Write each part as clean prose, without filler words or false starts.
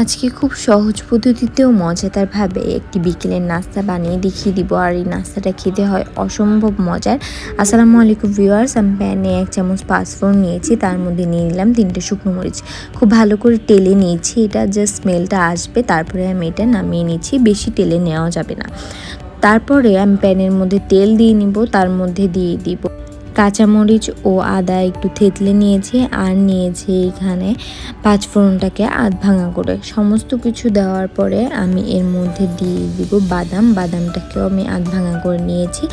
আজকে খুব সহজ পদ্ধতিতেও মজাদারভাবে একটি বিকেলের নাস্তা বানিয়ে দেখিয়ে দিব। আর এই নাস্তাটা খেতে হয় অসম্ভব মজার। আসসালামু আলাইকুম ভিউয়ার্স, আমি প্যানে 1 চামচ পাঁচফোড়ন নিয়েছি, তার মধ্যে নিয়ে নিলাম 3টে শুকনো মরিচ। খুব ভালো করে টেলে নিয়েছি, এটা জাস্ট স্মেলটা আসবে, তারপরে আমি এটা নামিয়ে নিচ্ছি। বেশি টেলে নেওয়া যাবে না। তারপরে আমি প্যানের মধ্যে তেল দিয়ে নিব, তার মধ্যে দিয়ে দিব কাঁচামরিচ ও আদা একটু থেতলে নিয়েছি, আর নিয়েছি এখানে পাঁচফোড়নটাকে আধ ভাঙা করে। সমস্ত কিছু দেওয়ার পরে আমি এর মধ্যে দিয়ে দিব বাদামটাকেও আমি আধ ভাঙা করে নিয়েছি।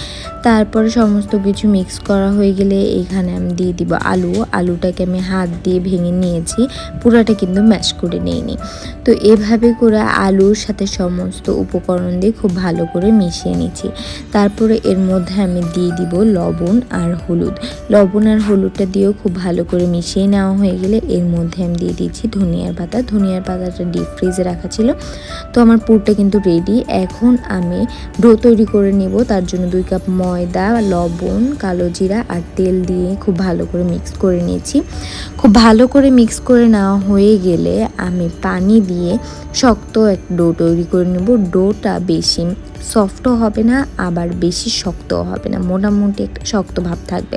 তারপরে সমস্ত কিছু মিক্স করা হয়ে গেলে এখানে আমি দিয়ে দিব আলুটাকে আমি হাত দিয়ে ভেঙে নিয়েছি, পুরাটা কিন্তু ম্যাশ করে নিইনি। তো এভাবে করে আলুর সাথে সমস্ত উপকরণ দিয়ে খুব ভালো করে মিশিয়ে নিচ্ছি। তারপরে এর মধ্যে আমি দিয়ে দিব লবণ আর লবণ আর হলুদটা দিয়েও খুব ভালো করে মিশিয়ে নেওয়া হয়ে গেলে এর মধ্যে আমি দিয়ে দিচ্ছি ধনিয়ার পাতাটা ডিপ ফ্রিজে রাখা ছিল। তো আমার পুরটা কিন্তু রেডি। এখন আমি ডো তৈরি করে নিব। তার জন্য 2 কাপ ময়দা, লবণ, কালো জিরা আর তেল দিয়ে খুব ভালো করে মিক্স করে নিয়েছি। খুব ভালো করে মিক্স করে নেওয়া হয়ে গেলে আমি পানি দিয়ে শক্ত এক ডো তৈরি করে নেব। ডোটা বেশি সফটও হবে না, আবার বেশি শক্তও হবে না, মোটামুটি একটা শক্ত ভাব থাকবে।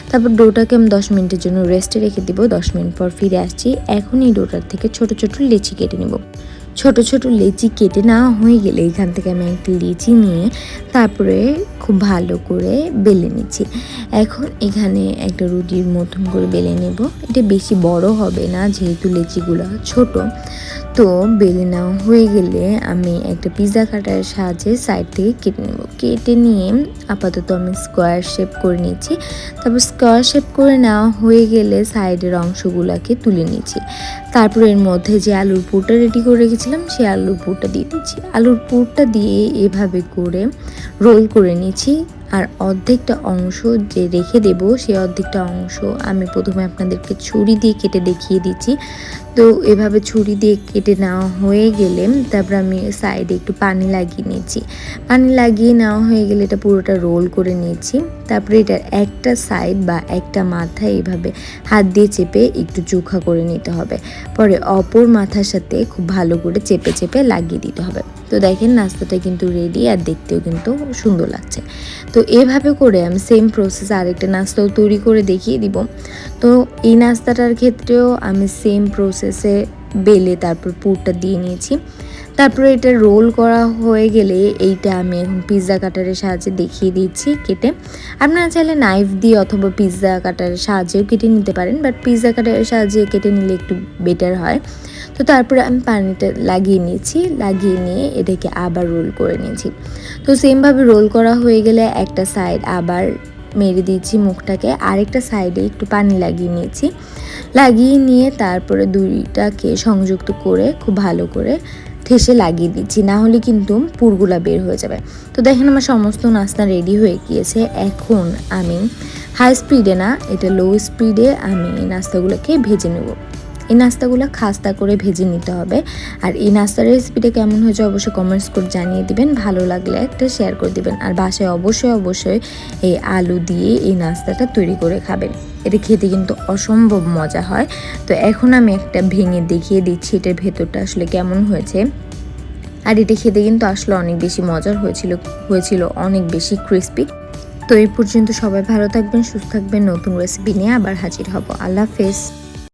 তারপর ডোটাকে আমি 10 মিনিটের জন্য রেস্টে রেখে দিব। 10 মিনিট পর ফিরে আসছি। এখন এই ডোটার থেকে ছোট ছোট লেচি কেটে নেব। ছোট ছোট লেচি কেটে নেওয়া হয়ে গেলে এখান থেকে আমি একটা লেচি নিয়ে তারপরে খুব ভালো করে বেলে নিচ্ছি। এখন এখানে একটা রুটির মতন করে বেলে নেব। এটা বেশি বড় হবে না যেহেতু লেচিগুলো ছোট। তো বেলে নেওয়া হয়ে গেলে আমি একটা পিৎজা কাটারের সাহায্যে সাইড থেকে কেটে নেব। কেটে নিয়ে আপাতত আমি স্কোয়ার শেপ করে নিচ্ছি। তারপর স্কোয়ার শেপ করে নেওয়া হয়ে গেলে সাইডের অংশগুলোকে তুলে নিচ্ছি। তারপর এর মধ্যে যে আলুর পুরটা রেডি করে রেখেছিলাম সেই আলুর পুরটা দিয়ে দিচ্ছি। আলুর পুরটা দিয়ে এভাবে করে রোল করে নিচ্ছি। আর অর্ধেকটা অংশ যে রেখে দেব সেই অর্ধেকটা অংশ আমি প্রথমে আপনাদেরকে ছুরি দিয়ে কেটে দেখিয়ে দিচ্ছি। তো এভাবে ছুরি দিয়ে কেটে নেওয়া হয়ে গেলে তারপর আমি সাইডে একটু পানি লাগিয়ে নিচ্ছি। পানি লাগিয়ে নেওয়া হয়ে গেলে এটা পুরোটা রোল করে নিচ্ছি। তারপরে এটার একটা সাইড বা একটা মাথা এইভাবে হাত দিয়ে চেপে একটু চোখা করে নিতে হবে। পরে অপর মাথার সাথে খুব ভালো করে চেপে চেপে লাগিয়ে দিতে হবে। তো দেখেন নাস্তাটা কিন্তু রেডি, আর দেখতেও কিন্তু সুন্দর লাগছে। তো এভাবে করে আমি সেম প্রসেস আরেকটা নাস্তাও তৈরি করে দেখিয়ে দিব। তো এই নাস্তাটার ক্ষেত্রেও আমি সেম প্রসেসে বেলে তারপর পুরটা দিয়ে নিয়েছি। তারপরে এটা রোল করা হয়ে গেলে এইটা আমি এখন পিৎজা কাটারের সাহায্যে দেখিয়ে দিচ্ছি কেটে। আপনারা চাইলে নাইফ দিয়ে অথবা পিৎজা কাটারের সাহায্যেও কেটে নিতে পারেন, বাট পিৎজা কাটারের সাহায্যে কেটে নিলে একটু বেটার হয়। তো তারপরে আমি পানিটা লাগিয়ে নিয়েছি, লাগিয়ে নিয়ে এটাকে আবার রোল করে নিয়েছি। তো সেমভাবে রোল করা হয়ে গেলে একটা সাইড আবার মেরে দিয়েছি মুখটাকে, আরেকটা সাইডে একটু পানি লাগিয়ে নিয়েছি। লাগিয়ে নিয়ে তারপরে দুইটাকে সংযুক্ত করে খুব ভালো করে ঠেসে লাগিয়ে দিচ্ছি, না হলে কিন্তু পুরগুলা বের হয়ে যাবে। তো দেখেন আমার সমস্ত নাস্তা রেডি হয়ে গিয়েছে। এখন আমি হাই স্পিডে না, এটা লো স্পিডে আমি এই নাস্তাগুলোকে ভেজে নেব। এই নাস্তাগুলো খাস্তা করে ভেজে নিতে হবে। আর এই নাস্তার রেসিপিটা কেমন হয়েছে অবশ্যই কমেন্টস করে জানিয়ে দিবেন। ভালো লাগলে একটা শেয়ার করে দিবেন। আর বাসায় অবশ্যই এই আলু দিয়ে এই নাস্তাটা তৈরি করে খাবেন। এটা খেতে কিন্তু অসম্ভব মজা হয়। তো এখন আমি একটা ভেঙে দেখিয়ে দিচ্ছি এটার ভেতরটা আসলে কেমন হয়েছে। আর এটা খেতে কিন্তু আসলে অনেক বেশি মজার হয়েছিল অনেক বেশি ক্রিস্পি। তো এই পর্যন্ত সবাই ভালো থাকবেন, সুস্থ থাকবেন। নতুন রেসিপি নিয়ে আবার হাজির হব। আল্লাহ হাফেজ।